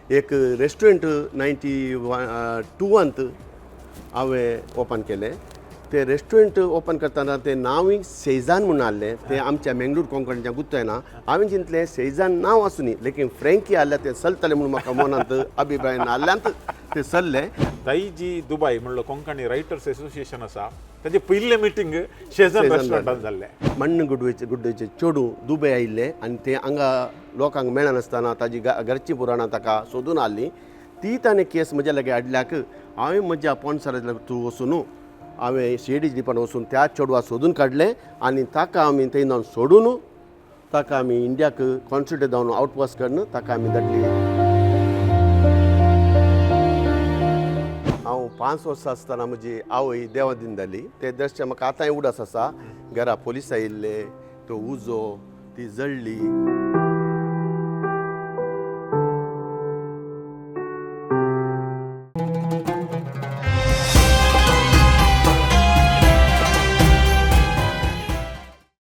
एक रेस्टॉरंट 92 हांवें ओपन केलें ते रेस्टॉरंट ओपन करतना ते नांव सेझान म्हणून आहलें ते आमच्या मेंगलोर कोंकणीच्या गुत्तयना हांवें चिंतलें सेझान नांव आसूं न्ही लेकीन फ्रँकी आहल्या ते चलतलें म्हणून म्हाका मनांत अभिप्राय नाल्ल्यांत ते चल्लें. ताई जी दुबय म्हणलं कोंकणी रायटर्स असोसिएशन आसा ताचे पयले मिटींग शेजन रेस्टॉरंटान जाल्लें. मण्ण गुड्डेचे चेडूं दुबय आयिल्ले आनी ते हांगा लोकांक मेळनासतना ताजी घरची पुराणां ताका सोदून हाडलीं. ती ताणें केस म्हज्या लागी हाडल्याक हांवें म्हज्या पॉन्सराच्या थ्रू वचून हांवें CID डिपार्टमेंट वचून त्या चेडवा सोदून काडलें आनी ताका आमी थंय सोडून ताका आमी इंडियाक कॉन्सुलेट जावन आउटपोस्ट करून ताका आमी धाडली. हांव 5 वर्सां आसतना म्हजी आवय देवादीन जाली. ते दर्शन म्हाका आतांय उडास आसा. घरा पोलीस आयिल्ले, तो उजो ती जळ्ळी.